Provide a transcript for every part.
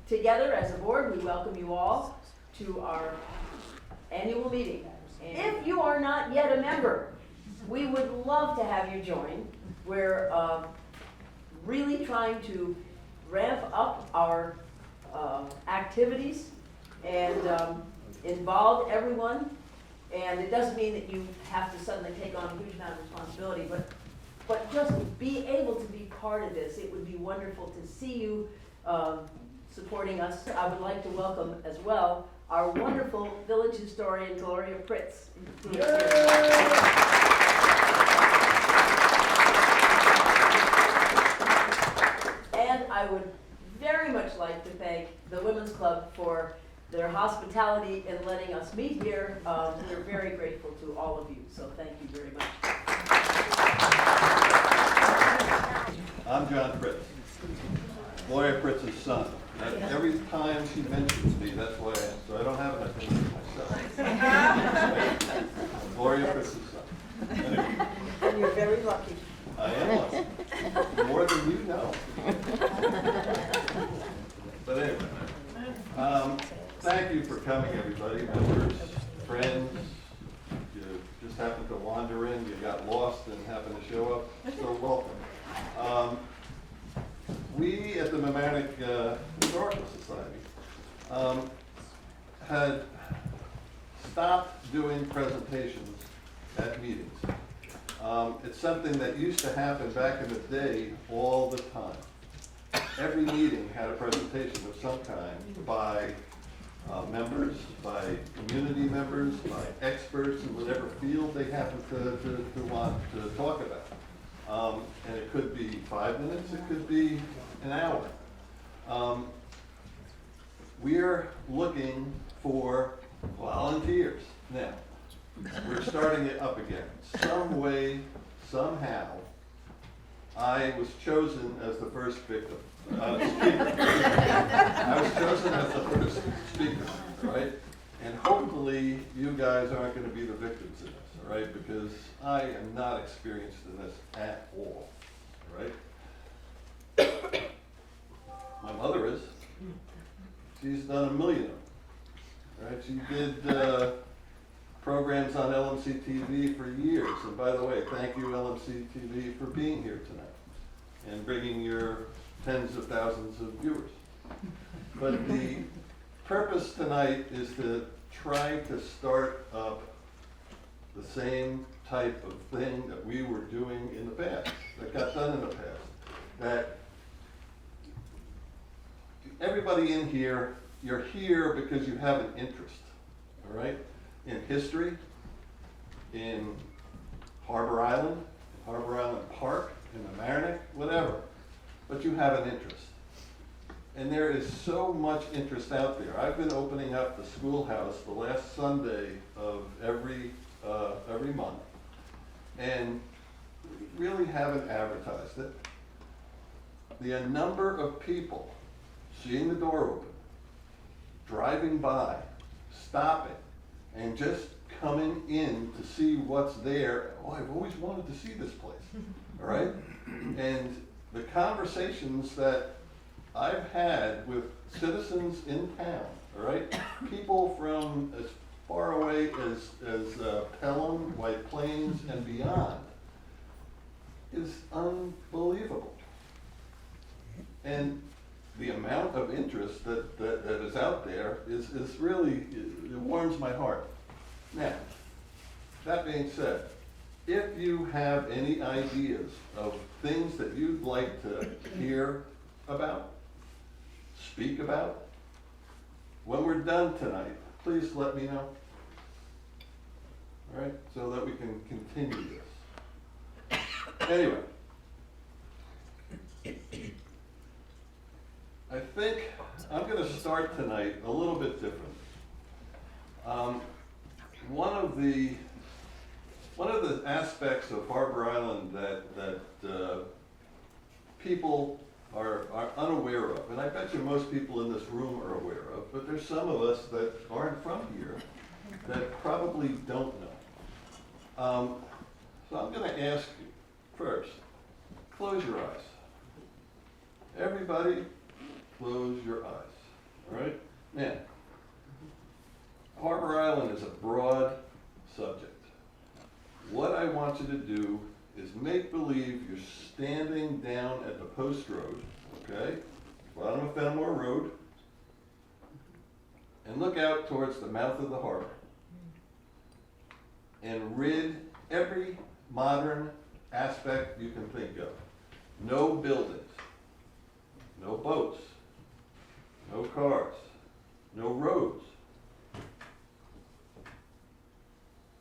together as a board, we welcome you all to our annual meeting. If you are not yet a member, we would love to have you join. We're really trying to ramp up our activities and involve everyone. And it doesn't mean that you have to suddenly take on a huge amount of responsibility, but just be able to be part of this. It would be wonderful to see you supporting us. I would like to welcome as well our wonderful village historian, Gloria Pritz. And I would very much like to thank the Women's Club for their hospitality in letting us meet here. We're very grateful to all of you, so thank you very much. I'm John Pritz, Gloria Pritz's son. Every time she mentions me, that's why so I don't have an opinion myself. Gloria Pritz's son. Anyway. And you're very lucky. I am lucky. More than you know. But anyway, thank you for coming, everybody. Members, friends, you just happened to wander in, you got lost and happened to show up, so welcome. We at the Mamaroneck Historical Society had stopped doing presentations at meetings. It's something that used to happen back in the day all the time. Every meeting had a presentation of some kind by members, by community members, by experts in whatever field they happen to want to talk about. And it could be 5 minutes, it could be an hour. We're looking for volunteers. Now, we're starting it up again. Some way, somehow, I was chosen as the first victim. Speaker. I was chosen as the first speaker, right? And hopefully you guys aren't going to be the victims in this, all right? Because I am not experienced in this at all, all right? My mother is. She's done a million of them, all right? She did programs on LMC TV for years. And by the way, thank you LMC TV for being here tonight and bringing your tens of thousands of viewers. But the purpose tonight is to try to start up the same type of thing that we were doing in the past, that got done in the past. That everybody in here, you're here because you have an interest, all right? In history, in Harbor Island Park, in Mamaroneck, whatever. But you have an interest. And there is so much interest out there. I've been opening up the schoolhouse the last Sunday of every month, and really haven't advertised it. The number of people seeing the door open, driving by, stopping, and just coming in to see what's there. Oh, I've always wanted to see this place, all right? And the conversations that I've had with citizens in town, all right? People from as far away as Pelham, White Plains, and beyond is unbelievable. And the amount of interest that is out there is really, it warms my heart. Now, that being said, if you have any ideas of things that you'd like to hear about, speak about, when we're done tonight, please let me know. All right, so that we can continue this. Anyway. I think I'm going to start tonight a little bit different. One of the aspects of Harbor Island that people are unaware of, and I bet you most people in this room are aware of, but there's some of us that aren't from here that probably don't know. So I'm going to ask you first, close your eyes. Everybody, close your eyes. all right? Now, Harbor Island is a broad subject. What I want you to do is make believe you're standing down at the post road, okay? Bottom of Fenimore Road, and look out towards the mouth of the harbor. And rid every modern aspect you can think of. No buildings, no boats, no cars, no roads.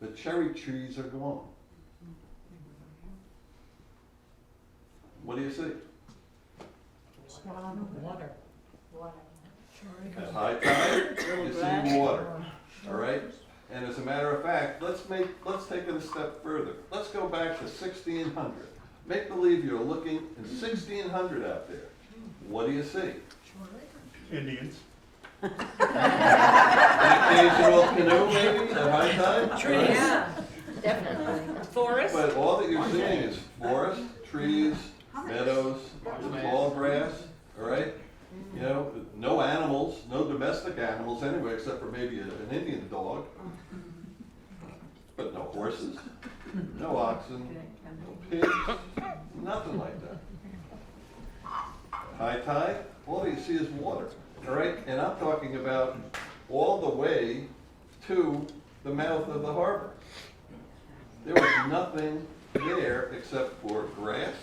The cherry trees are gone. What do you see? Water. At high tide, you see water, all right? And as a matter of fact, let's take it a step further. Let's go back to 1600. Make believe you're looking in 1600 out there. What do you see? Indians. An occasional canoe maybe at high tide? Trees. Yeah. Definitely. Forest. But all that you're seeing is forest, trees, meadows, tall grass, all right? You know, no animals, no domestic animals anyway, except for maybe an Indian dog. But no horses, no oxen, no pigs, nothing like that. High tide, all you see is water, all right? And I'm talking about all the way to the mouth of the harbor. There was nothing there except for grass,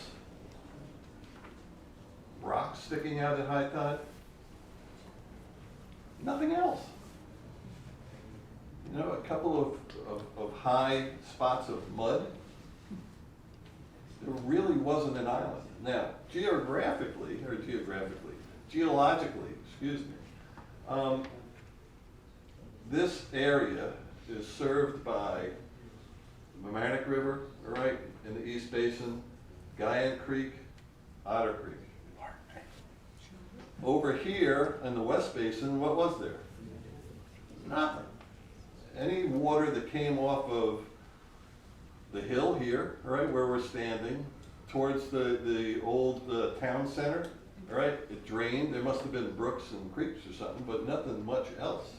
rocks sticking out at high tide, nothing else. You know, a couple of high spots of mud. There really wasn't an island. Now, geologically, excuse me, this area is served by the Mamaroneck River, all right, in the East Basin, Guyan Creek, Otter Creek. Over here in the West Basin, what was there? Nothing. Any water that came off of the hill here, all right, where we're standing, towards the old town center, all right, it drained. There must have been brooks and creeks or something, but nothing much else.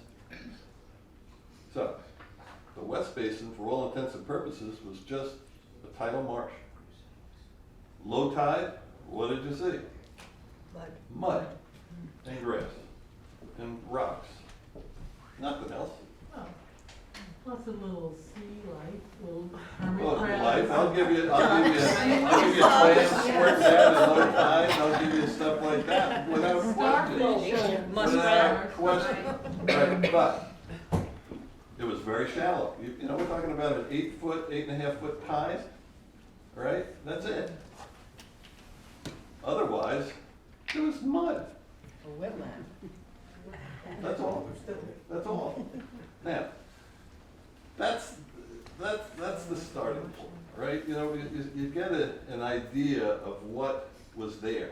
So, the West Basin, for all intents and purposes, was just a tidal marsh. Low tide, what did you see? Mud and grass and rocks. Nothing else. Plus a little sea life, little Well, hermit life, crabs. I'll give you clams, squirt that at low tide, I'll give you stuff like that without question. Without question. Right, but it was very shallow. You know, we're talking about an 8-foot, 8.5-foot tide, right? That's it. Otherwise, it was mud. A wetland. That's all. That's all. Now, that's the starting point, right? You know, you get an idea of what was there,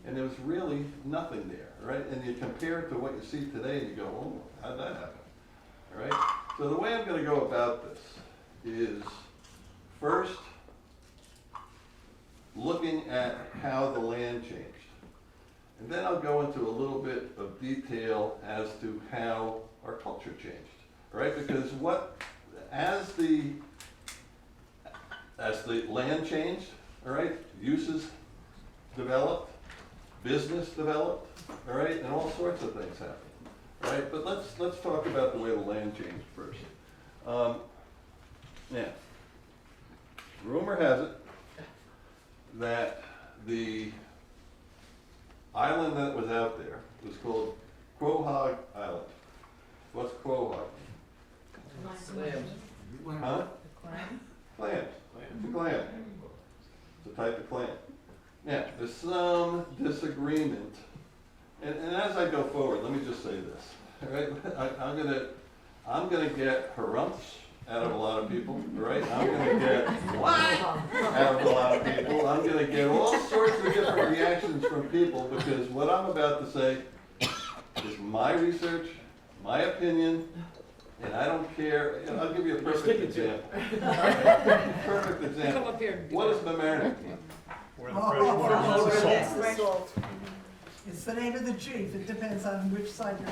and there was really nothing there, right? And you compare it to what you see today, and you go, oh, how'd that happen? All right? So the way I'm going to go about this is first looking at how the land changed. And then I'll go into a little bit of detail as to how our culture changed, right? Because as the land changed, all right, uses developed, business developed, all right, and all sorts of things happened, all right? But let's talk about the way the land changed first. Now, rumor has it that the island that was out there was called Quahog Island. What's Quahog? Clams. Huh? Clams? Clams. It's a clam. It's a type of clam. Now, there's some disagreement, and as I go forward, let me just say this. All right, I'm gonna get harumphs out of a lot of people. All right, I'm gonna get out of a lot of people. I'm gonna get all sorts of different reactions from people because what I'm about to say is my research, my opinion. And I don't care, and I'll give you a perfect example. Perfect example. Come up here. What does Mamaroneck mean? Where the fresh water meets the salt. That's the salt. It's the name of the chief, it depends on which side you're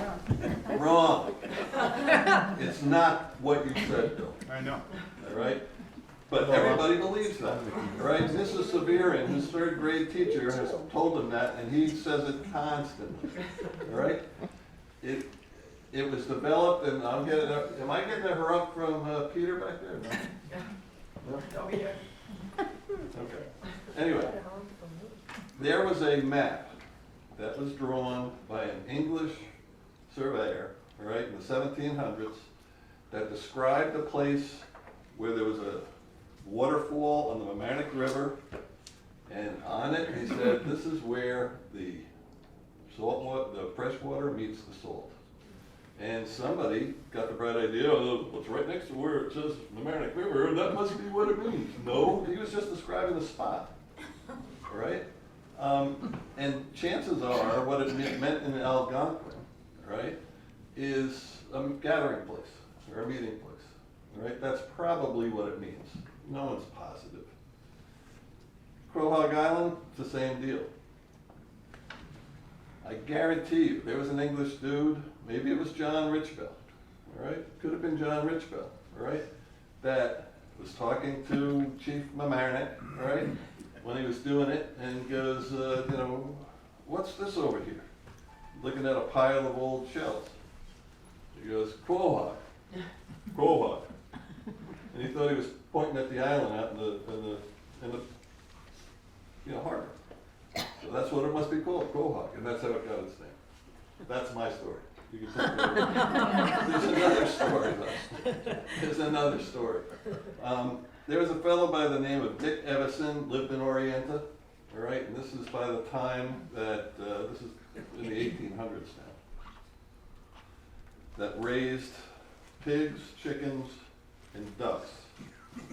on. Wrong. It's not what you said, Bill, I know. all right? But everybody believes that, all right? Mrs. Severin, his third grade teacher, has told him that, and he says it constantly, all right? It was developed, and I'm getting, am I getting her up from Peter back there? No? Over here. Okay. Anyway, there was a map that was drawn by an English surveyor, all right, in the 1700s, that described a place where there was a waterfall on the Mamaroneck River, and on it he said, this is where the salt water, the fresh water meets the salt. And somebody got the bright idea, oh, what's right next to where it says Mamaroneck River, and that must be what it means. No, he was just describing the spot, all right? And chances are, what it meant in Algonquin, right, is a gathering place, or a meeting place, all right? That's probably what it means. No one's positive. Quahog Island, it's the same deal. I guarantee you, there was an English dude, maybe it was John Richbell, all right? Could have been John Richbell, all right? That was talking to Chief Mamaroneck, all right? When he was doing it, and goes, you know, what's this over here? Looking at a pile of old shells. He goes, Quahog, Quahog. And he thought he was pointing at the island out in the harbor. So that's what it must be called, Quahog, and that's how it got its name. That's my story. You can take it. There's another story, though. There's another story. There was a fellow by the name of Dick Evison, lived in Orienta, all right, and this is by the time that, this is in the 1800s now, that raised pigs, chickens, and ducks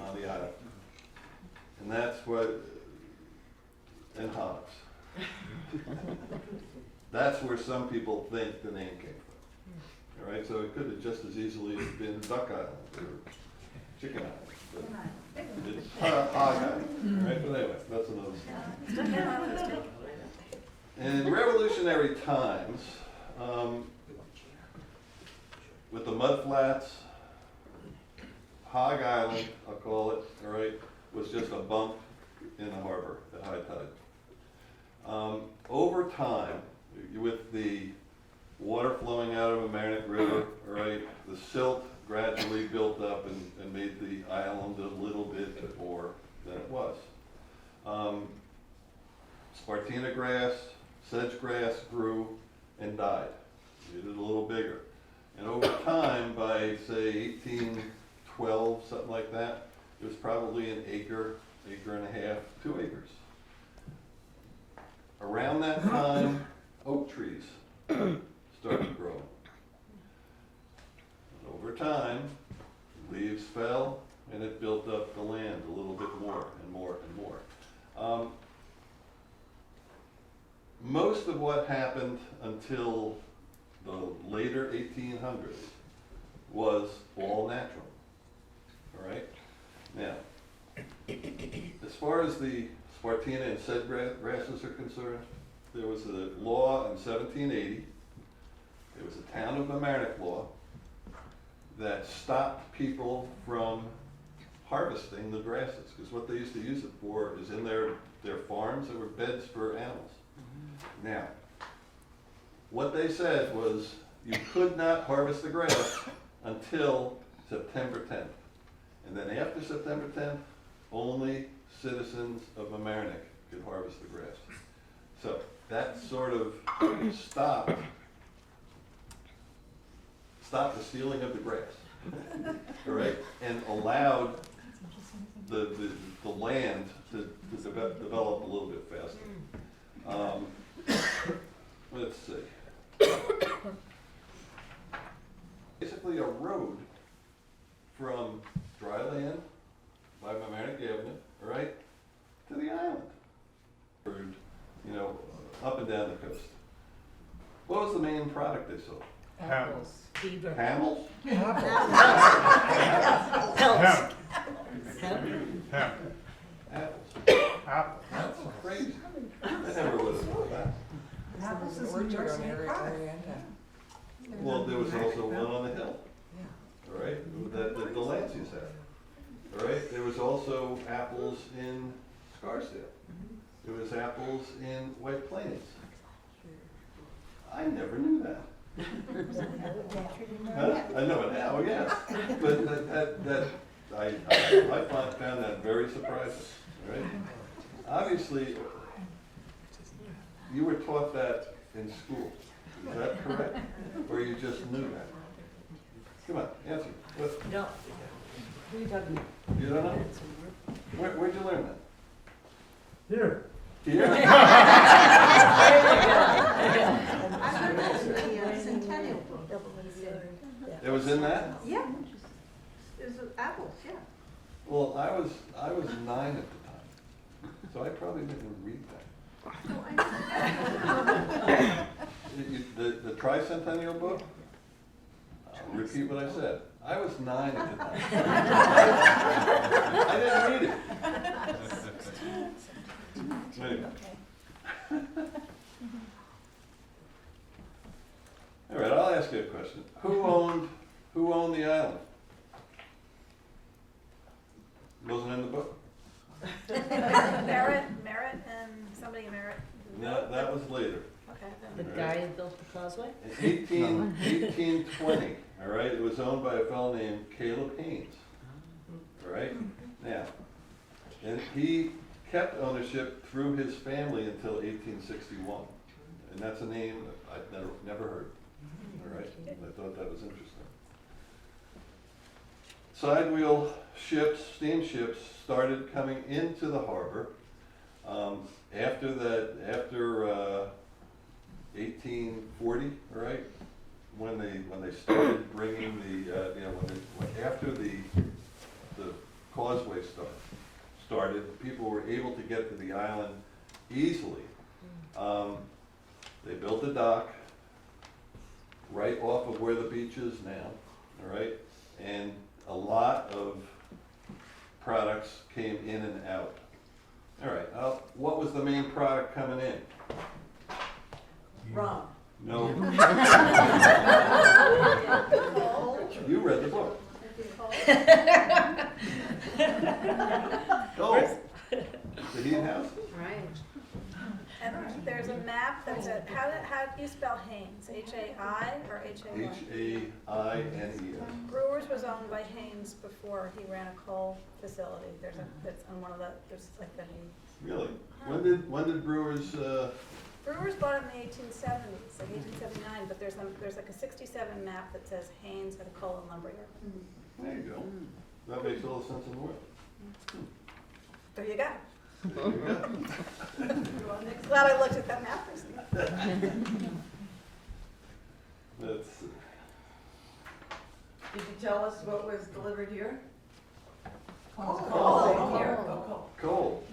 on the island. And that's what, and hogs. That's where some people think the name came from. All right, so it could have just as easily been Duck Island or Chicken Island. But it's Hog Island, right? But anyway, that's another story. In revolutionary times, with the mud flats, Hog Island, I'll call it, all right, was just a bump in the harbor at high tide. Over time, with the water flowing out of the Mamaroneck River, all right, the silt gradually built up and made the island a little bit more than it was. Spartina grass, sedge grass grew and died. Made it a little bigger. And over time, by say 1812, something like that, it was probably an acre, acre and a half, 2 acres. Around that time, oak trees started growing. And over time, leaves fell and it built up the land a little bit more and more and more. Most of what happened until the later 1800s was all natural, all right? Now, as far as the Spartina and sedge grasses are concerned, there was a law in 1780, there was a town of Mamaroneck law that stopped people from harvesting the grasses, because what they used to use it for is in their farms, there were beds for animals. Now, what they said was you could not harvest the grass until September 10th. And then after September 10th, only citizens of Mamaroneck could harvest the grass. So that sort of stopped the stealing of the grass, all right, and allowed the land to develop a little bit faster. Let's see. Basically a road from dry land by Mamaroneck Avenue, all right, to the island. You know, up and down the coast. What was the main product they sold? Apples. Beaver. Camels? Hemp. Hemp. Apples. Apple. That's crazy. I never would have thought that. Apples Well, there was also one on the hill, all right, that the Delancey's had. All right, there was also apples in Scarsdale. There was apples in White Plains. I never knew that. Huh? I know it now, yes. But I found that very surprising, right? Obviously, you were taught that in school. Is that correct? Or you just knew that? Come on, answer. What? No. Who are you talking about? You don't know? Where'd you learn that? Here. Here? Centennial. It was in that? Yeah. It was apples, yeah. Well, I was 9 at the time, so I probably didn't read that. The tricentennial book? I'll repeat what I said. I was 9 at the time. I didn't read it. Anyway. All right, I'll ask you a question. Who owned the island? Wasn't in the book? Merritt and somebody in Merritt. No, that was later. Okay. The guy who built the causeway? In 1820, all right, it was owned by a fellow named Caleb Haynes, all right? Now, and he kept ownership through his family until 1861, and that's a name that I've never heard, all right? I thought that was interesting. Sidewheel ships, steamships, started coming into the harbor. After 1840, right? When they started bringing after the causeway started, people were able to get to the island easily. They built a dock right off of where the beach is now, all right? And a lot of products came in and out. All right, what was the main product coming in? Wrong. No. You read the book. Coal. The heat house? Right. And there's a map that's how do you spell Haynes? H-A-I or H-A-Y? H-A-I-N-E-S. Brewers was owned by Haynes before he ran a coal facility. That's on one of there's like the Really? When did Brewers, Brewers bought it in the 1870s, like 1879, but there's like a 67 map that says Haynes had a coal and lumber yard. there you go. That makes all the sense in the world. There you go. There you go. Glad I looked at that map recently. That's, Did you tell us what was delivered here? Oh, Here. coal.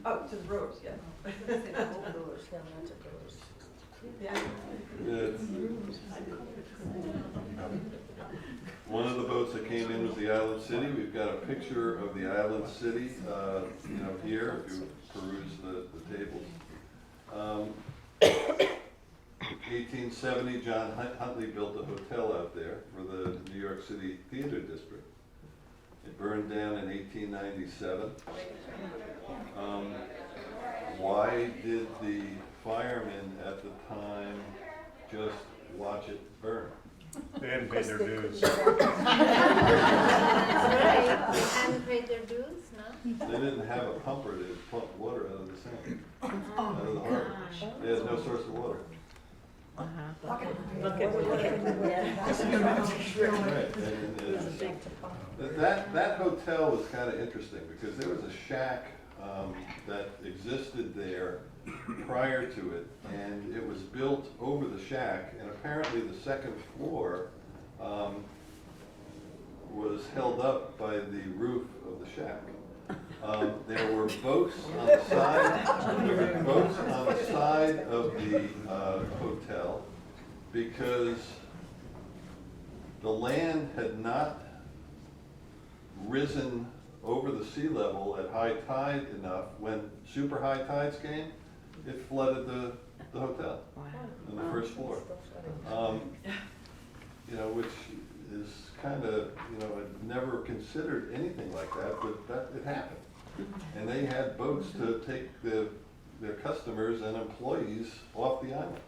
Oh, to the brewers, yeah. It's, one of the boats that came in was the Island City. We've got a picture of the Island City, here, if you peruse the tables. 1870, John Huntley built a hotel out there for the New York City Theater District. It burned down in 1897. Why did the firemen at the time just watch it burn? They hadn't paid their dues. They hadn't paid their dues, no? They didn't have a pumper to pump water out of the sink, out of the harbor. They had no source of water. Right, and that hotel was kind of interesting because there was a shack that existed there prior to it, and it was built over the shack, and apparently the second floor was held up by the roof of the shack. There were boats on the side of the hotel because the land had not risen over the sea level at high tide enough. When super high tides came, it flooded the hotel on the first floor. you know, which is kind of, you know, I'd never considered anything like that, but that, it happened. And they had boats to take their customers and employees off the island.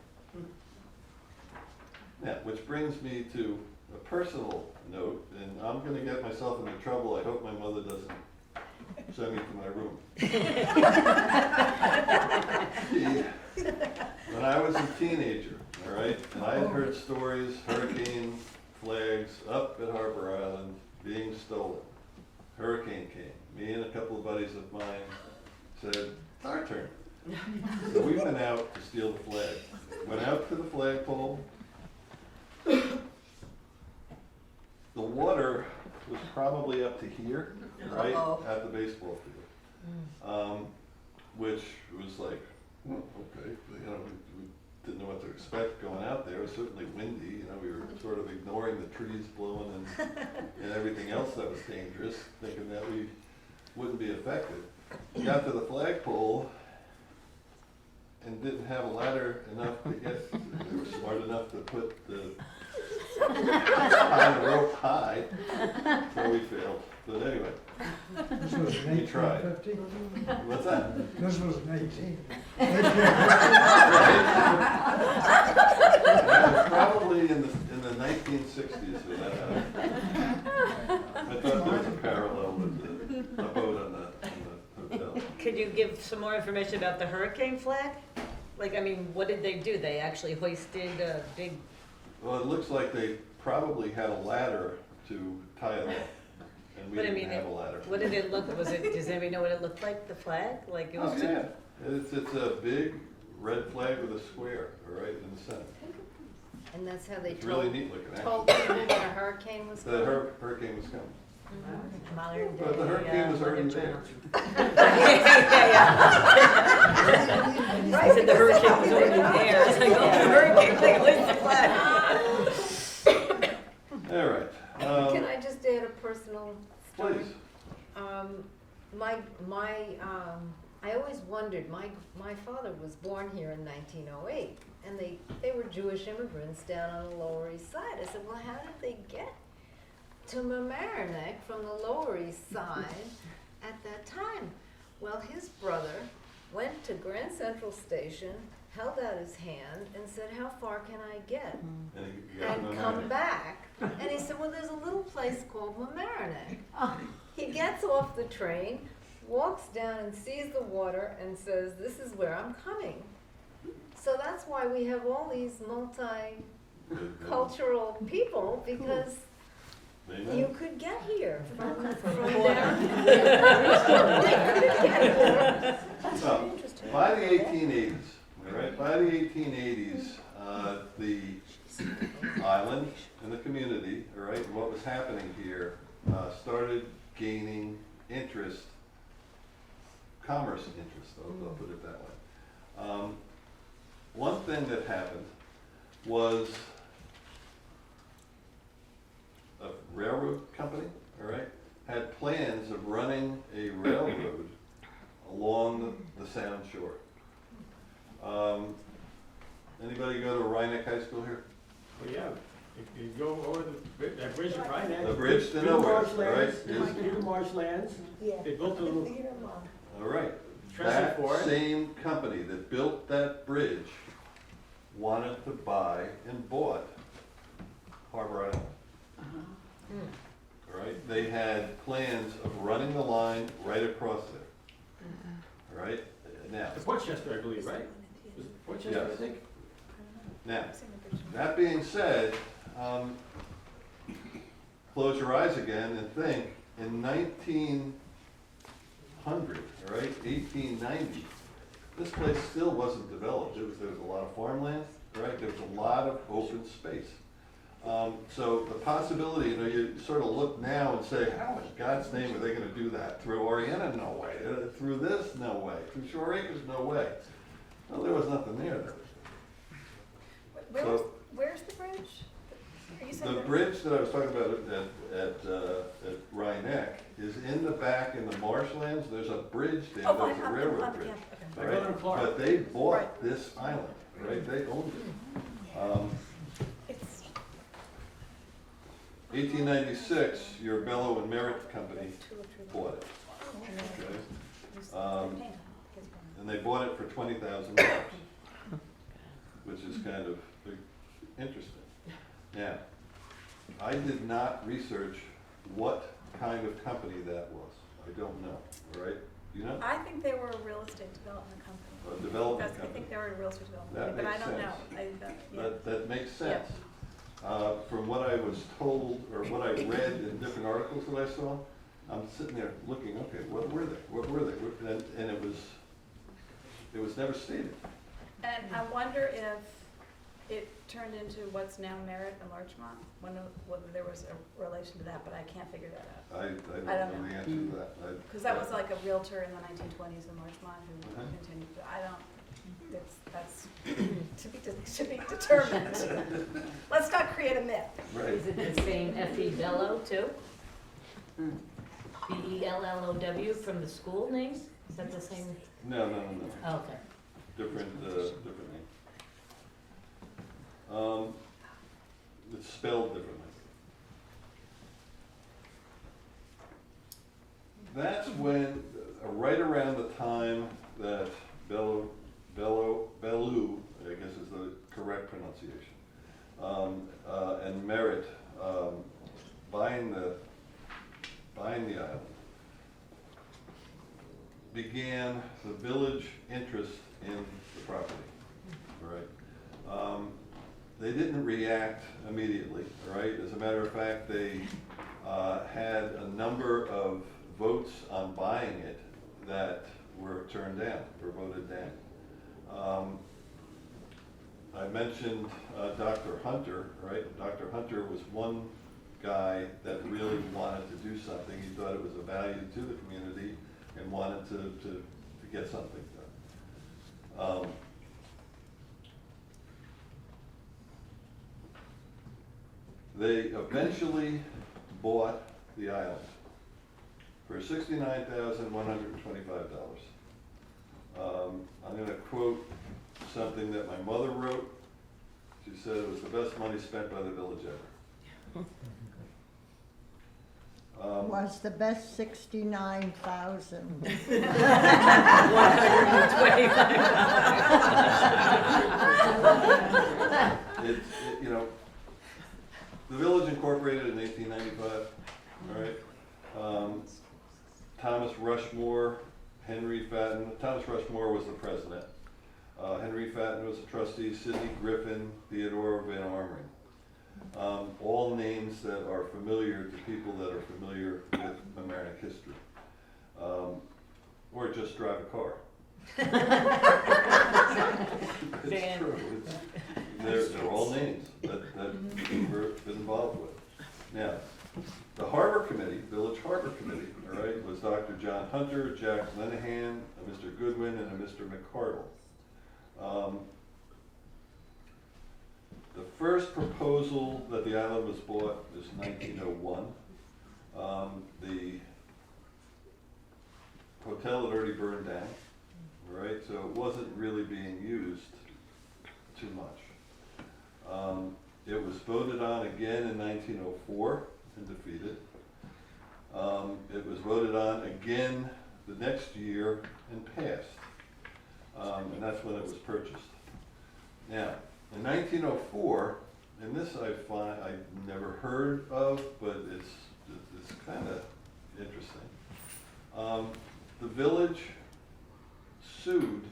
Now, which brings me to a personal note, and I'm gonna get myself into trouble. I hope my mother doesn't send me to my room. When I was a teenager, all right, and I had heard stories, hurricane flags up at Harbor Island being stolen. Hurricane came. Me and a couple of buddies of mine said, it's our turn. So we went out to steal the flag. Went out to the flagpole. The water was probably up to here, right, at the baseball field. Which was like, okay, you know, we didn't know what to expect going out there. It was certainly windy, you know, we were sort of ignoring the trees blowing and everything else that was dangerous, thinking that we wouldn't be affected. We got to the flagpole and didn't have a ladder enough to get, they were smart enough to put the rope high, so we failed. But anyway, This was in We tried. 1850. what's that? This was in 18. That was probably in the 1960s when that happened. I thought there was a parallel with the boat on the hotel. Could you give some more information about the hurricane flag? Like, I mean, what did they do? They actually hoisted a big, Well, it looks like they probably had a ladder to tie it off, and we but I didn't mean, have a ladder. what did it look, was it, does anybody know what it looked like, the flag? Like it Oh, was, yeah, it's a big red flag with a square right in the center. And that's how they It's really told, neat looking, told actually. people when a hurricane was The coming? hurricane was coming. modern day. But the hurricane was already there. I said the hurricane was already there. It's like, oh, the hurricane thing, where's the flag? All right. Can I just add a personal story? Please. I always wondered, my father was born here in 1908, and they were Jewish immigrants down on the Lower East Side. I said, well, how did they get to Mamaroneck from the Lower East Side at that time? Well, his brother went to Grand Central Station, held out his hand, and said, how far can I get? And come back. And he said, well, there's a little place called Mamaroneck. He gets off the train, walks down and sees the water and says, this is where I'm coming. So that's why we have all these multicultural people, because you could get here from down here. So, by the 1880s, all right, by the 1880s, the island and the community, all right, and what was happening here, started gaining interest, commerce interest, I'll put it that way. One thing that happened was a railroad company, all right, had plans of running a railroad along the Sound Shore. Anybody go to Rhinebeck High School here? Well, yeah, if you go over that bridge at Rhinebeck. The bridge to through nowhere, marshlands, right, is- through the marshlands, they built a little All right. trestle That for it. same company that built that bridge wanted to buy and bought Harbor Island. All right, they had plans of running the line right across there. All right, now, It's Portchester, I believe, right? Was it Portchester, I Yes. think? now, that being said, close your eyes again and think, in 1900, all right, 1890, this place still wasn't developed. There was a lot of farmland, right? There was a lot of open space. So the possibility, you know, you sort of look now and say, how in God's name are they gonna do that? Through Oriana? No way. Through this? No way. Through Shore Acres? No way. Well, there was nothing there then. Where's the bridge? Are you saying The that- bridge that I was talking about at Rhinebeck is in the back in the marshlands. There's a bridge there, Oh, that's a on the railroad bridge. camp, okay. Like going to Florida. But they bought this island, right? They owned it. It's, 1896, your Bellow and Merritt company bought it. Okay? And they bought it for $20,000, which is kind of interesting. Now, I did not research what kind of company that was. I don't know, all right? You know? I think they were a real estate development company. A development That's- I company. think they were a real estate development That company, but I makes don't sense. know. Yeah. That makes sense. From what I was told, or what I read in different articles that I saw, I'm sitting there looking, okay, what were they? What were they? And it was never stated. And I wonder if it turned into what's now Merritt and Larchmont, whether there was a relation to that, but I can't figure that out. I I don't don't know the answer to that. Because that was like a realtor in the 1920s in Larchmont who Uh-huh. continued, but I don't, that's to be determined. Let's not create a myth. Right. Is it the same F.E. Bellow too? B-E-L-L-O-W from the school names? Is that the same? No. Okay. Different name. It's spelled differently. That's when, right around the time that Bellew, I guess is the correct pronunciation, and Merritt buying the island, began the village interest in the property, all right? They didn't react immediately, all right? As a matter of fact, they had a number of votes on buying it that were turned down, were voted down. I mentioned Dr. Hunter, right? Dr. Hunter was one guy that really wanted to do something. He thought it was of value to the community and wanted to get something done. They eventually bought the island for $69,125. I'm going to quote something that my mother wrote. She said it was the best money spent by the village ever. Was the best 69,000. You know, the village incorporated in 1895, all right? Thomas Rushmore, Henry Fatton. Thomas Rushmore was the president. Henry Fatton was a trustee, Sidney Griffin, Theodore Van Armoring. All names that are familiar to people that are familiar with Mamaroneck history. Or just drive a car. It's true. They're all names that we've been involved with. Now, the Harbor Committee, Village Harbor Committee, all right, was Dr. John Hunter, Jack Lenahan, a Mr. Goodwin, and a Mr. McCardle. The first proposal that the island was bought is 1901. The hotel had already burned down, all right, so it wasn't really being used too much. It was voted on again in 1904 and defeated. It was voted on again the next year and passed, and that's when it was purchased. Now, in 1904, and this I've never heard of, but it's kind of interesting. The village sued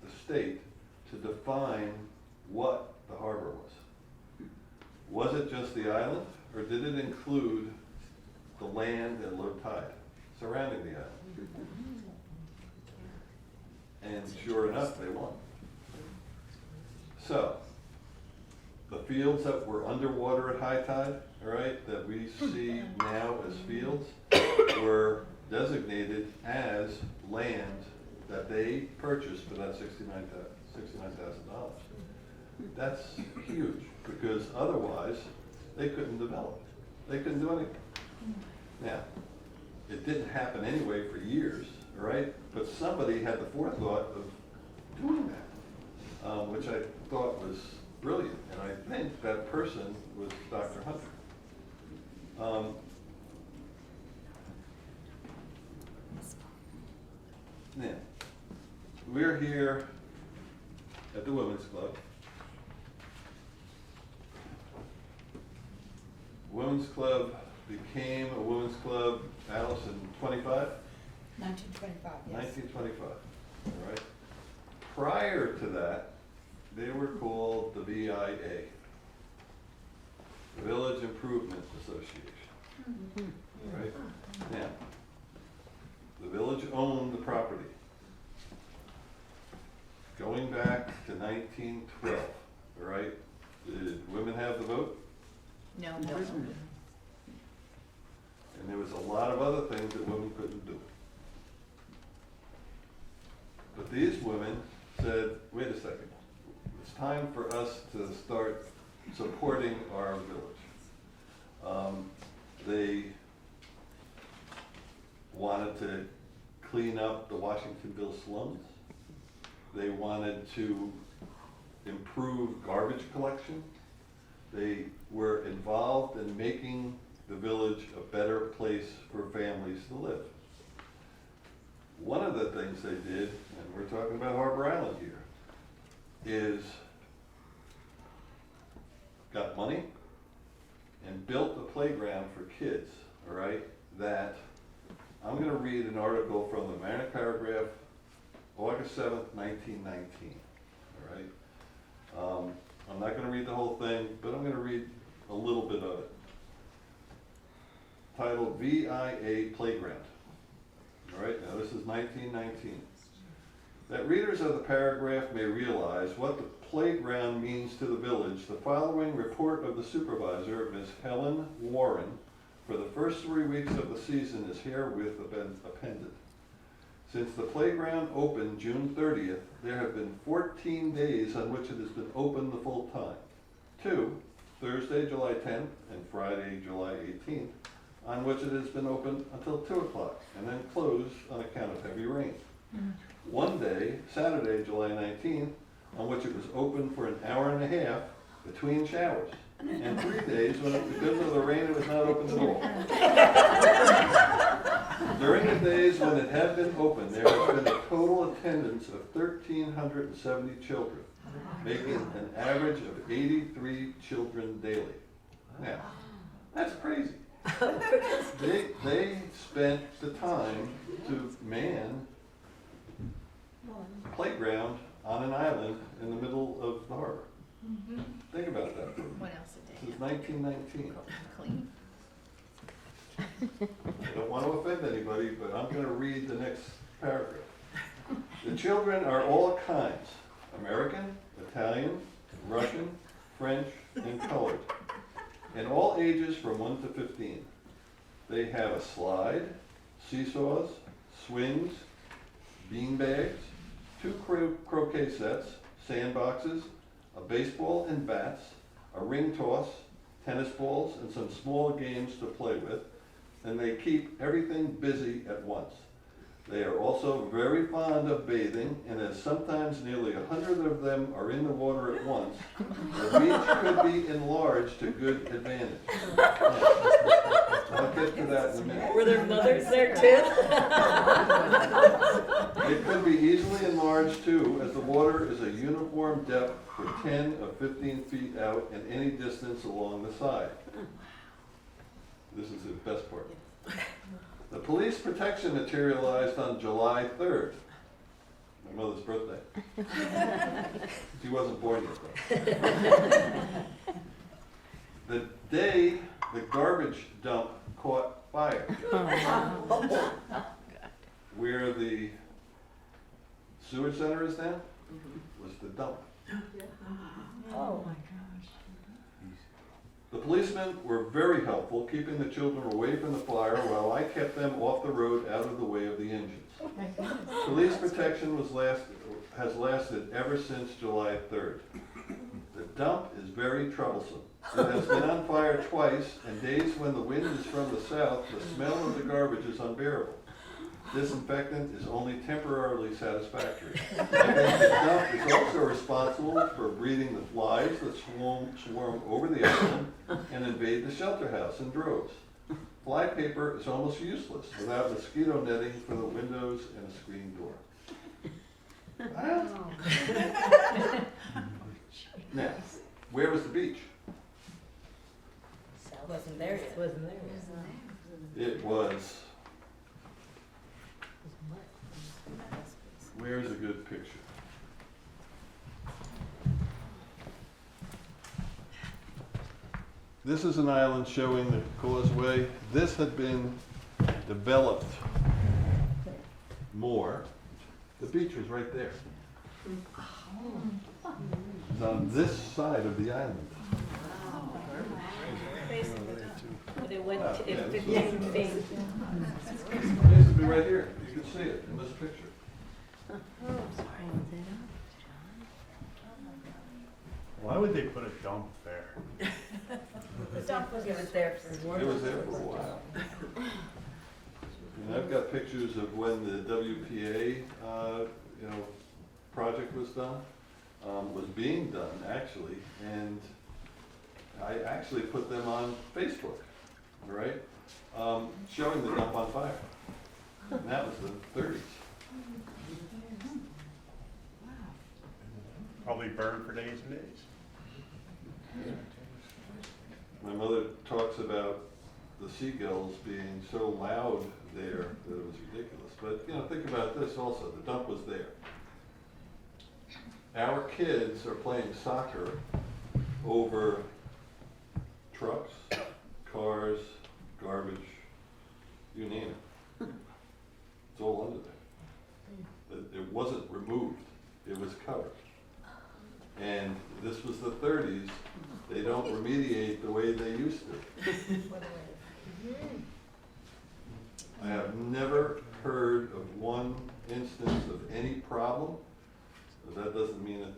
the state to define what the harbor was. Was it just the island, or did it include the land and low tide surrounding the island? And sure enough, they won. So, the fields that were underwater at high tide, all right, that we see now as fields, were designated as land that they purchased for that $69,000. That's huge, because otherwise, they couldn't develop. They couldn't do anything. Now, it didn't happen anyway for years, all right? But somebody had the forethought of doing that, which I thought was brilliant. And I think that person was Dr. Hunter. Now, we're here at the Women's Club. Women's Club became a Women's Club, Alice, in 25? 1925, yes. 1925, all right. Prior to that, they were called the VIA, the Village Improvement Association. All right. Now, the village owned the property. Going back to 1912, all right, did women have the vote? No. And there was a lot of other things that women couldn't do. But these women said, wait a second, it's time for us to start supporting our village. They wanted to clean up the Washingtonville slums. They wanted to improve garbage collection. They were involved in making the village a better place for families to live. One of the things they did, and we're talking about Harbor Island here, is got money and built a playground for kids, all right, that I'm going to read an article from the Mamaroneck Paragraph, August 7th, 1919, all right? I'm not going to read the whole thing, but I'm going to read a little bit of it. Titled VIA Playground. All right, now this is 1919. That readers of the paragraph may realize what the playground means to the village, the following report of the supervisor, Ms. Helen Warren, for the first 3 weeks of the season is herewith appended. Since the playground opened June 30th, there have been 14 days on which it has been open the full time. 2, Thursday, July 10th, and Friday, July 18th, on which it has been open until 2 o'clock, and then closed on account of heavy rain. 1 day, Saturday, July 19th, on which it was open for an hour and a half between showers. And 3 days when, because of the rain, it was not open at all. During the days when it had been open, there has been a total attendance of 1,370 children, making an average of 83 children daily. Now, that's crazy. They spent the time to man a playground on an island in the middle of the harbor. Think about that for a minute. What else did This is they 1919. have? Clean. I don't want to offend anybody, but I'm going to read the next paragraph. The children are all kinds: American, Italian, Russian, French, and colored, in all ages from 1 to 15. They have a slide, seesaws, swings, bean bags, 2 croquet sets, sandboxes, a baseball and bats, a ring toss, tennis balls, and some small games to play with, and they keep everything busy at once. They are also very fond of bathing, and as sometimes nearly 100 of them are in the water at once, the beach could be enlarged to good advantage. I'll get to that in a minute. Were there mothers there too? It could be easily enlarged too, as the water is a uniform depth for 10 or 15 feet out and any distance along the side. This is the best part. The police protection materialized on July 3rd, my mother's birthday. She wasn't born yet though. The day the garbage dump caught fire, where the sewage center is now, was the dump. Oh, my gosh. The policemen were very helpful, keeping the children away from the fire while I kept them off the road out of the way of the engines. Police protection has lasted ever since July 3rd. The dump is very troublesome. It has been on fire twice, and days when the wind is from the south, the smell of the garbage is unbearable. Disinfectant is only temporarily satisfactory. I think the dump is also responsible for breeding the flies that swarm over the island and invade the shelter house in droves. flypaper is almost useless without mosquito netting for the windows and a screen door. Well, now, where was the beach? Wasn't there yet. Wasn't there. It was, where's a good picture? This is an island showing the causeway. This had been developed more. The beach was right there. It's on this side of the island. But it went to Yeah, this 15 feet. This would be right here. You can see it in this picture. Why would they put a dump there? The dump was there for. It was there for a while. And I've got pictures of when the WPA, project was done, was being done, actually, and I actually put them on Facebook, all right? Showing the dump on fire. And that was the 30s. Probably burned for days and days. My mother talks about the seagulls being so loud there that it was ridiculous. But, think about this also. The dump was there. Our kids are playing soccer over trucks, cars, garbage, you name it. It's all under there. It wasn't removed. It was covered. And this was the 30s. They don't remediate the way they used to. I have never heard of one instance of any problem, but that doesn't mean it.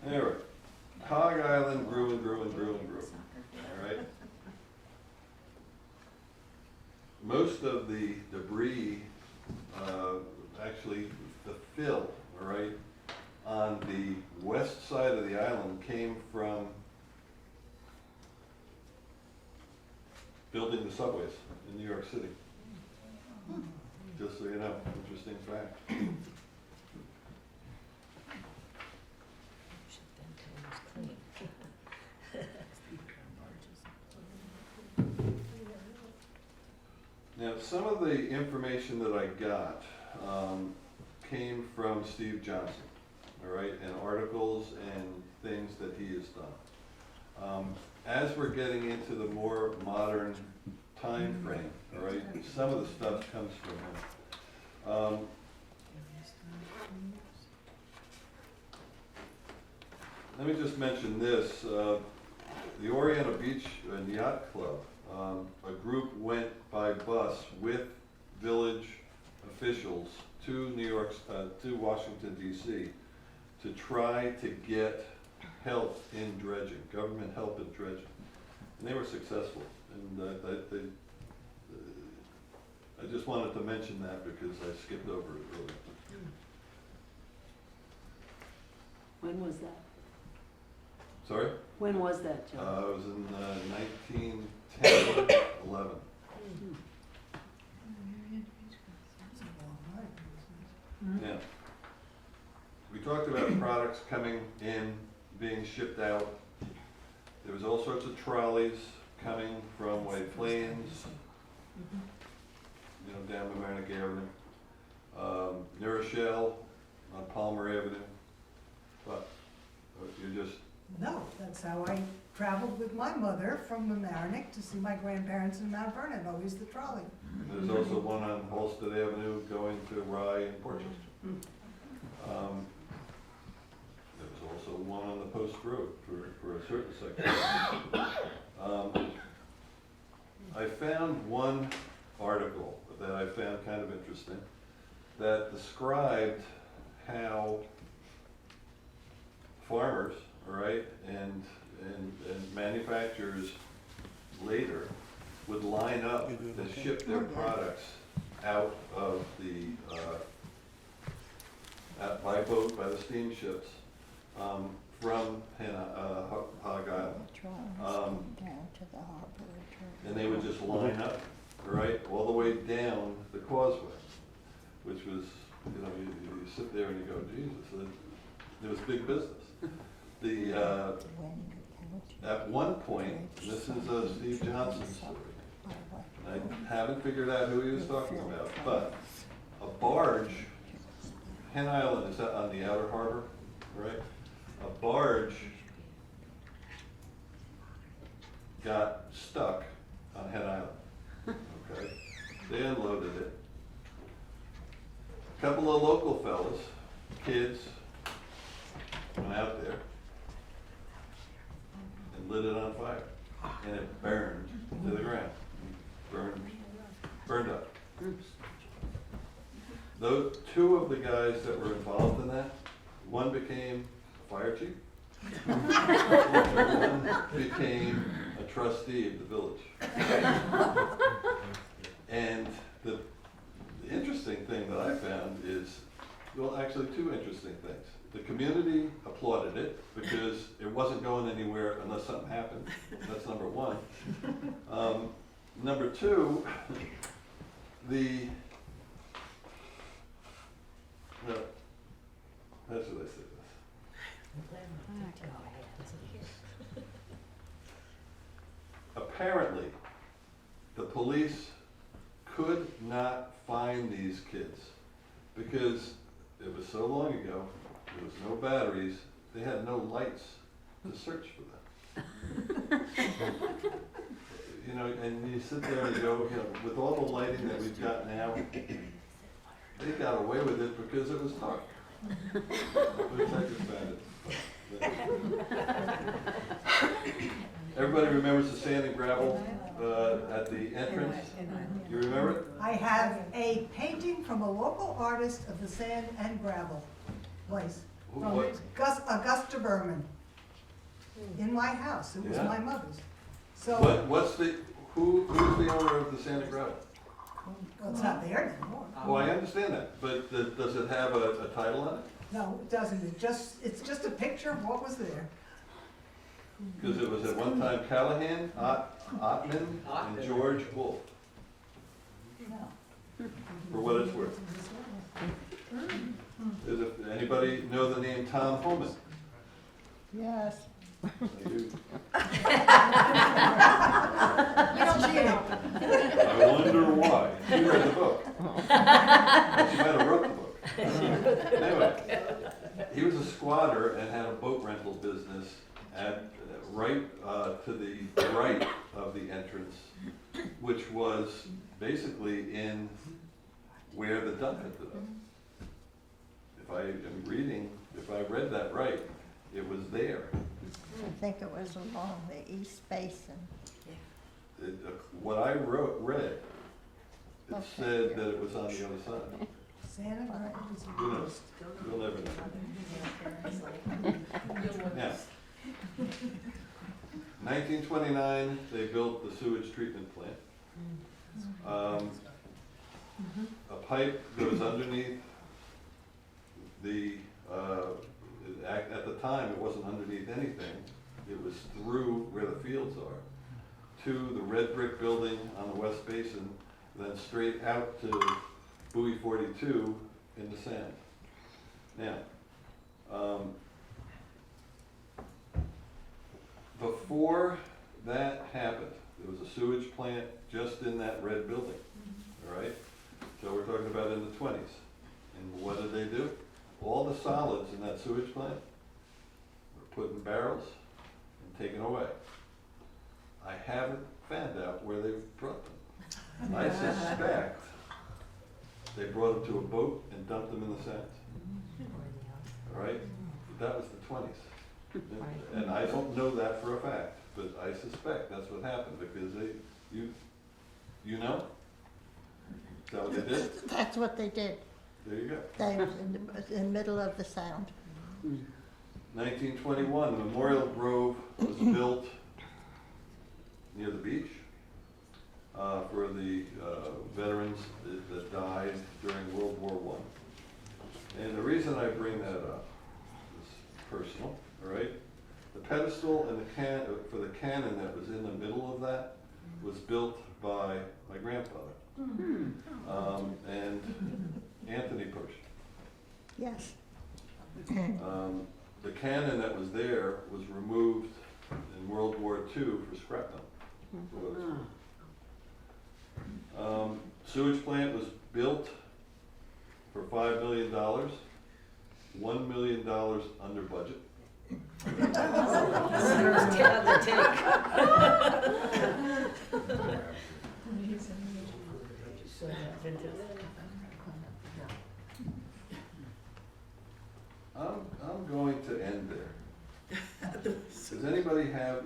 Anyway, Hog Island grew and grew and grew and grew. All right. Most of the debris, actually the fill, all right, on the west side of the island came from building the subways in New York City. Just so you know, interesting fact. Now, some of the information that I got came from Steve Johnson, all right, and articles and things that he has done. As we're getting into the more modern time frame, all right, some of the stuff comes from him. Let me just mention this. The Oriental Beach and Yacht Club, a group went by bus with village officials to to Washington D.C. to try to get help in dredging, government help in dredging, and they were successful. And I just wanted to mention that because I skipped over it earlier. When was that? Sorry? When was that, Joe? It was in 1910, 11. Yeah. We talked about products coming in, being shipped out. There was all sorts of trolleys coming from White Plains, down Mamaroneck Avenue, New Rochelle on Palmer Avenue. But you just No, that's how I traveled with my mother from Mamaroneck to see my grandparents in Mount Vernon, always the trolley. There's also one on Halsted Avenue going to Rye and Portchester. There was also one on the Post Road for a certain section. I found one article that I found kind of interesting that described how farmers, all right, and manufacturers later would line up to ship their products out of by boat, by the steamships, from Hog Island. Down to the harbor. And they would just line up, right, all the way down the causeway, which was, you know, you sit there and you go, Jesus, it was big business. At one point, and this is Steve Johnson's story, I haven't figured out who he was talking about, but a barge, Hen Island is on the outer harbor, right? A barge got stuck on Hen Island, okay? They unloaded it. A couple of local fellas, kids, went out there and lit it on fire, and it burned to the ground. Burned up. Those two of the guys that were involved in that, one became a fire chief, one became a trustee of the village. And the interesting thing that I found is, well, actually two interesting things. The community applauded it because it wasn't going anywhere unless something happened. That's number one. Number two, how should I say this? Apparently, the police could not find these kids because it was so long ago, there was no batteries, they had no lights to search for them. You know, and you sit there and you go, you know, with all the lighting that we've got now, they got away with it because it was dark. Which I just found it. Everybody remembers the sand and gravel at the entrance? You remember it? I have a painting from a local artist of the sand and gravel place, from What? Augusta Berman, in my house. It was Yeah. my mother's. So, Who's the owner of the sand and gravel? well, it's not there anymore. Well, I understand that, but does it have a title on it? No, it doesn't. It's just a picture of what was there. Because it was at one time Callahan, Ottman, and George Wolfe, for what it's worth. Anybody know the name Tom Homan? Yes. I do. You don't see it. I wonder why. You read the book. But you might have wrote the book. Anyway, he was a squatter and had a boat rental business at right to the right of the entrance, which was basically in where the dump ended up. If I am reading, if I read that right, it was there. I think it was along the East Basin. What I read, it Okay. said that it was on the other side. Santa Barbara is a Who knows? You'll never know. Now, 1929, they built the sewage treatment plant. A pipe goes underneath the, at the time, it wasn't underneath anything. It was through where the fields are, to the red brick building on the West Basin, then straight out to buoy 42 in the sand. Now, before that happened, there was a sewage plant just in that red building, all right? So we're talking about in the 20s. And what did they do? All the solids in that sewage plant were put in barrels and taken away. I haven't found out where they brought them. I suspect they brought them to a boat and dumped them in the sand. All right? That was the 20s. And I don't know that for a fact, but I suspect that's what happened because you know? Is that what they did? That's what they did. There you go. They was in the middle of the sound. 1921, the Memorial Grove was built near the beach for the veterans that died during World War I. And the reason I bring that up is personal. all right? The pedestal and for the cannon that was in the middle of that was built by my grandfather, and Anthony Push. Yes. The cannon that was there was removed in World War II for scrap metal. Sewage plant was built for $5 million, $1 million under budget. Get out the tank. I'm going to end there. Does anybody have,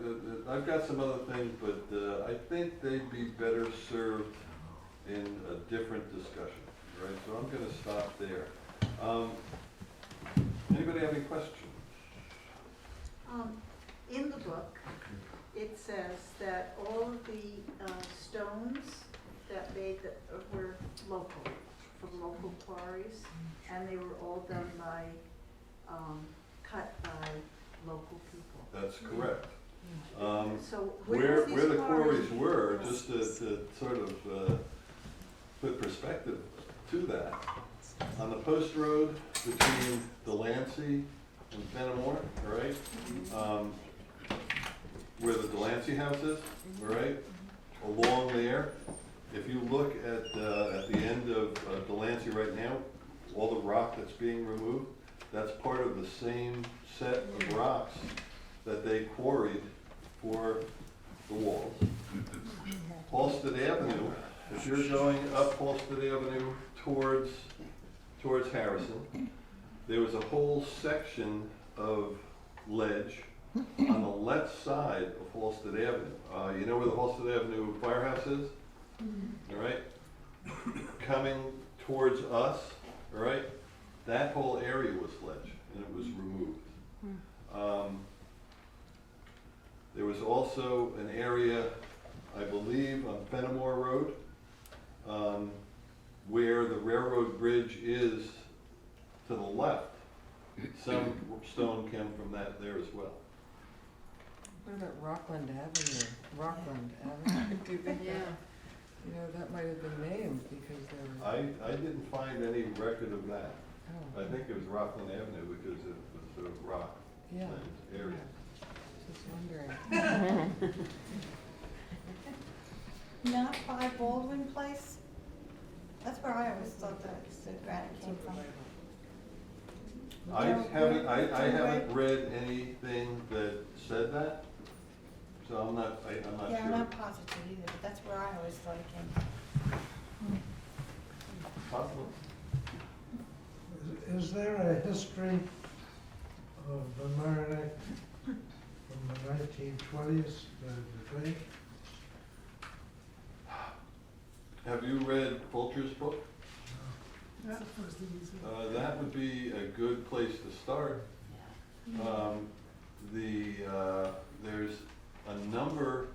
I've got some other things, but I think they'd be better served in a different discussion, right? So I'm gonna stop there. Anybody have any questions? In the book, it says that all of the stones that were local, from local quarries, and they were all done by, cut by local people. That's correct. So Where these the quarries quarries- were, just to sort of put perspective to that, on the post road between Delancey and Fenimore, all right? Where the Delancey house is, all right? Along there, if you look at the end of Delancey right now, all the rock that's being removed, that's part of the same set of rocks that they quarried for the walls. Halsted Avenue, if you're going up Halsted Avenue towards Harrison, there was a whole section of ledge on the left side of Halsted Avenue. You know where the Halsted Avenue firehouse is? All right? Coming towards us, all right? That whole area was ledge, and it was removed. There was also an area, I believe, on Fenimore Road, where the railroad bridge is to the left. Some stone came from that there as well. What about Rockland Avenue? Rockland Avenue? Do you think Yeah. that, you know, that might have been named because there were, I didn't find any record of that. oh, I think it was Rockland Avenue because it was the rock yeah. area. Just wondering. Not by Baldwin Place? That's where I always thought that the granite came from. I haven't read anything that said that, so I'm not Yeah, sure. I'm not positive either, but that's where I always thought it came from. Possible. Is there a history of Mamaroneck from the 1920s, the lake? Have you read Fulcher's book? That's the first thing he said. That would be a good place to start. There's a number,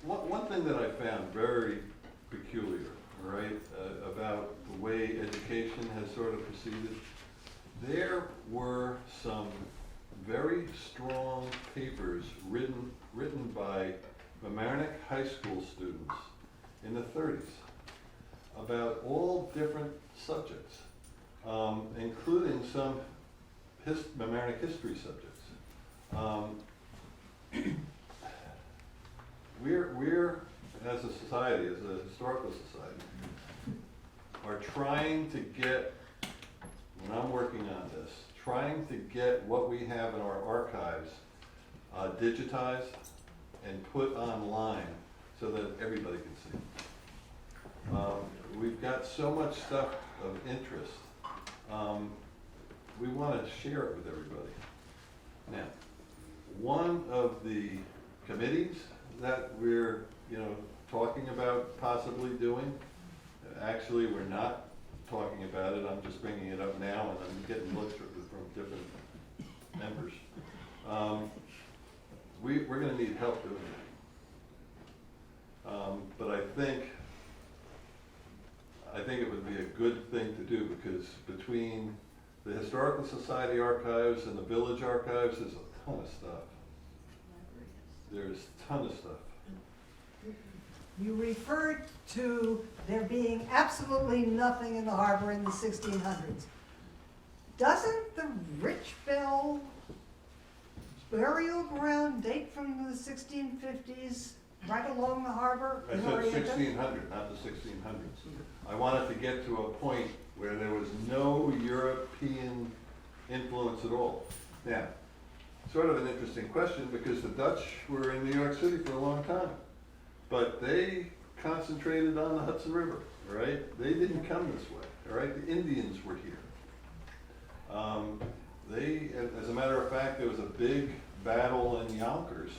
one thing that I found very peculiar, right, about the way education has sort of proceeded. There were some very strong papers written by Mamaroneck High School students in the 30s about all different subjects, including some Mamaroneck history subjects. We're, as a society, as a historical society, are trying to get, when I'm working on this, trying to get what we have in our archives digitized and put online so that everybody can see. We've got so much stuff of interest. We want to share it with everybody. Now, one of the committees that we're, talking about possibly doing, actually, we're not talking about it, I'm just bringing it up now, and I'm getting looks from different members. We're going to need help doing that. But I think it would be a good thing to do, because between The Historical Society archives and the village archives, there's a ton of stuff. There's a ton of stuff. You referred to there being absolutely nothing in the harbor in the 1600s. Doesn't the Richville burial ground date from the 1650s right along the harbor? I in said Orienta? 1600, not the 1600s. I wanted to get to a point where there was no European influence at all. Now, sort of an interesting question because the Dutch were in New York City for a long time, but they concentrated on the Hudson River, all right? They didn't come this way, all right? The Indians were here. As a matter of fact, there was a big battle in Yonkers.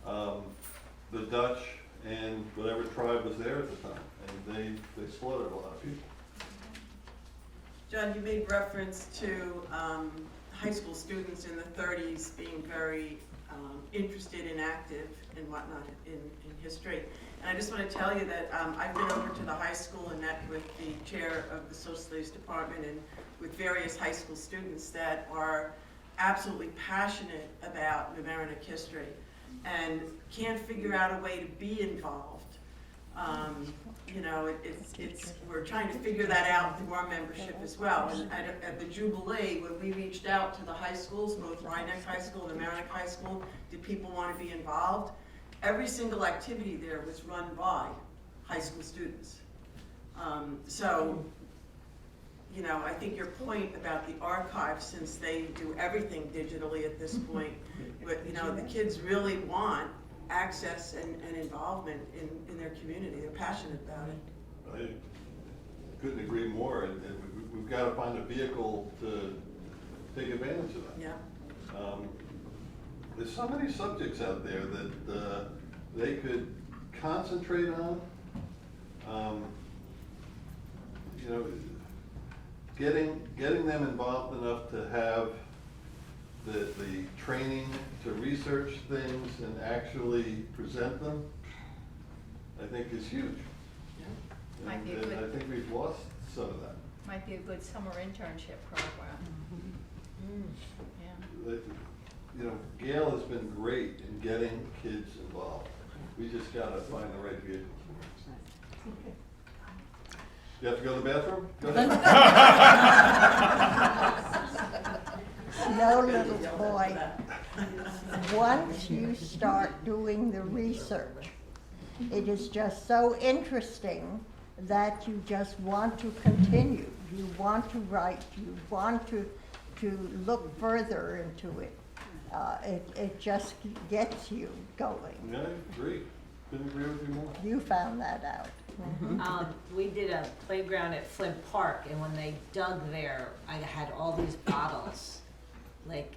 The Dutch and whatever tribe was there at the time, and they slaughtered a lot of people. John, you made reference to high school students in the 30s being very interested and active and whatnot in history. And I just want to tell you that I've been over to the high school and met with the chair of the social studies department and with various high school students that are absolutely passionate about Mamaroneck history and can't figure out a way to be involved. You know, we're trying to figure that out through our membership as well. And at the Jubilee, when we reached out to the high schools, both Rhinebeck High School and Mamaroneck High School, did people want to be involved? Every single activity there was run by high school students. So, you know, I think your point about the archive, since they do everything digitally at this point, but, you know, the kids really want access and involvement in their community. They're passionate about it. I couldn't agree more, and we've got to find a vehicle to take advantage of that. Yeah. There's so many subjects out there that they could concentrate on. You know, getting them involved enough to have the training to research things and actually present them, I think is huge. Yeah. Might be a And good- I think we've lost some of that. Might be a good summer internship program. Yeah. You know, Gail has been great in getting kids involved. We just gotta find the right vehicle. You have to go to the bathroom? Go ahead. No, little boy, once you start doing the research, it is just so interesting that you just want to continue. You want to write, you want to look further into it. It just gets you going. Yeah, I agree. Couldn't agree with you more. You found that out. We did a playground at Flint Park, and when they dug there, I had all these bottles.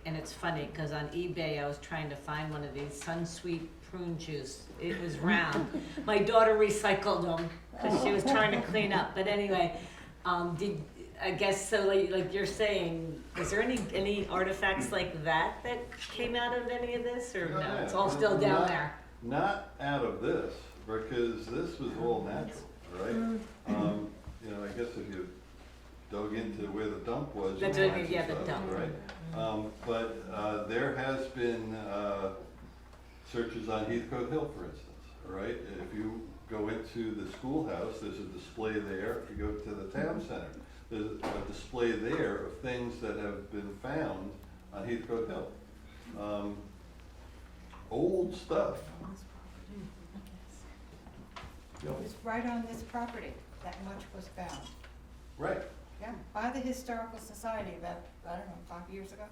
And it's funny, because on eBay, I was trying to find one of these Sunsweet prune juice. It was round. My daughter recycled them, because she was trying to clean up. But anyway, I guess, so like you're saying, is there any artifacts like that came out of any of this, or no? It's all still down there? Not out of this, because this was all natural, right? You know, I guess if you dug into where the dump was, That's you'd what I find mean, yeah, some the stuff, dump. right? But there has been searches on Heathcote Hill, for instance, all right? If you go into the schoolhouse, there's a display there. If you go to the town center, there's a display there of things that have been found on Heathcote Hill. Old stuff. It was right on this property, that much was found. Right. Yeah, by the Historical Society about, I don't know, 5 years ago.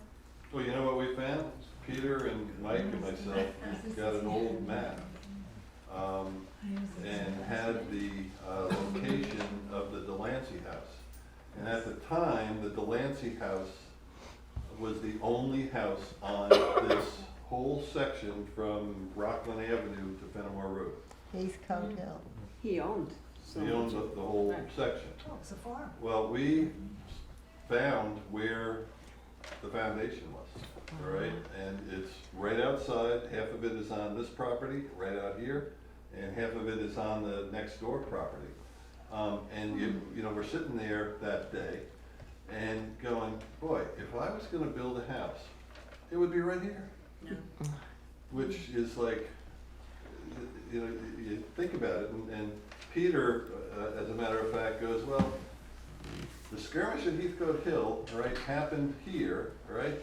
Well, you know what we found? Peter and Mike and myself got an old map and had the location of the Delancey house. And at the time, the Delancey house was the only house on this whole section from Rockland Avenue to Fenimore Road. Heathcote Hill. He owned so He owns the whole section. Oh, it's a farm. Well, we found where the foundation was, all right? And it's right outside, half of it is on this property, right out here, and half of it is on the next door property. And you know, we're sitting there that day, and going, boy, if I was gonna build a house, it would be right here. Yeah. Which is like, you know, you think about it, and Peter, as a matter of fact, goes, well, the skirmish at Heathcote Hill, right, happened here, right?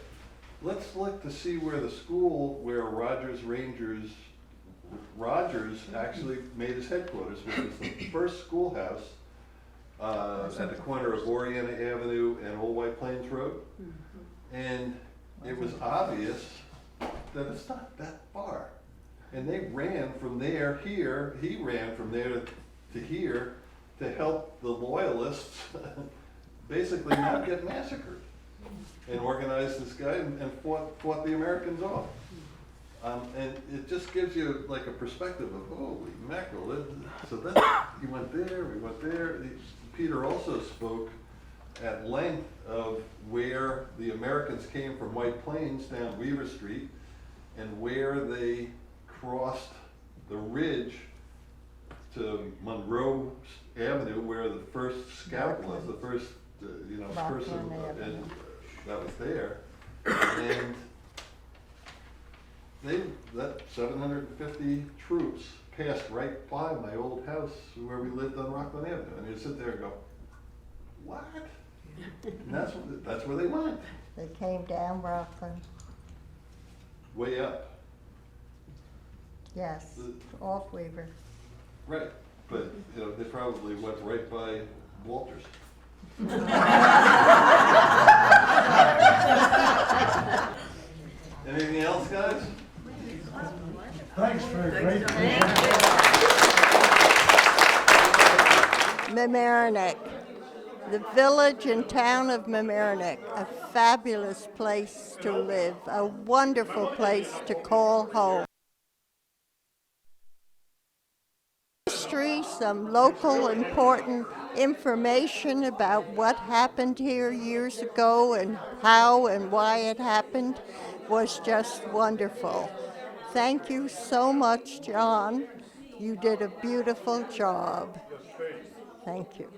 Let's look to see where the school where Rogers actually made his headquarters, which was the first schoolhouse at the corner of Oriana Avenue and Old White Plains Road. And it was obvious that it's not that far. And they ran from there here, he ran from there to here to help the loyalists basically not get massacred. And organized this guy and fought the Americans off. And it just gives you like a perspective of, holy mackerel. So that, he went there, we went there. Peter also spoke at length of where the Americans came from White Plains down Weaver Street and where they crossed the ridge to Monroe Avenue, where the first scout was, the first, person, and that was there. And that 750 troops passed right by my old house where we lived on Rockland Avenue. And you sit there and go, what? And that's where they went. They came down Rockland, Way up. yes, off Weaver. Right. But, they probably went right by Walters. Anything else, guys? Thanks for a great Mamaroneck, the village and town of Mamaroneck, a fabulous place to live, a wonderful place to call home. History, some local important information about what happened here years ago and how and why it happened was just wonderful. Thank you so much, John. You did a beautiful job. Thank you.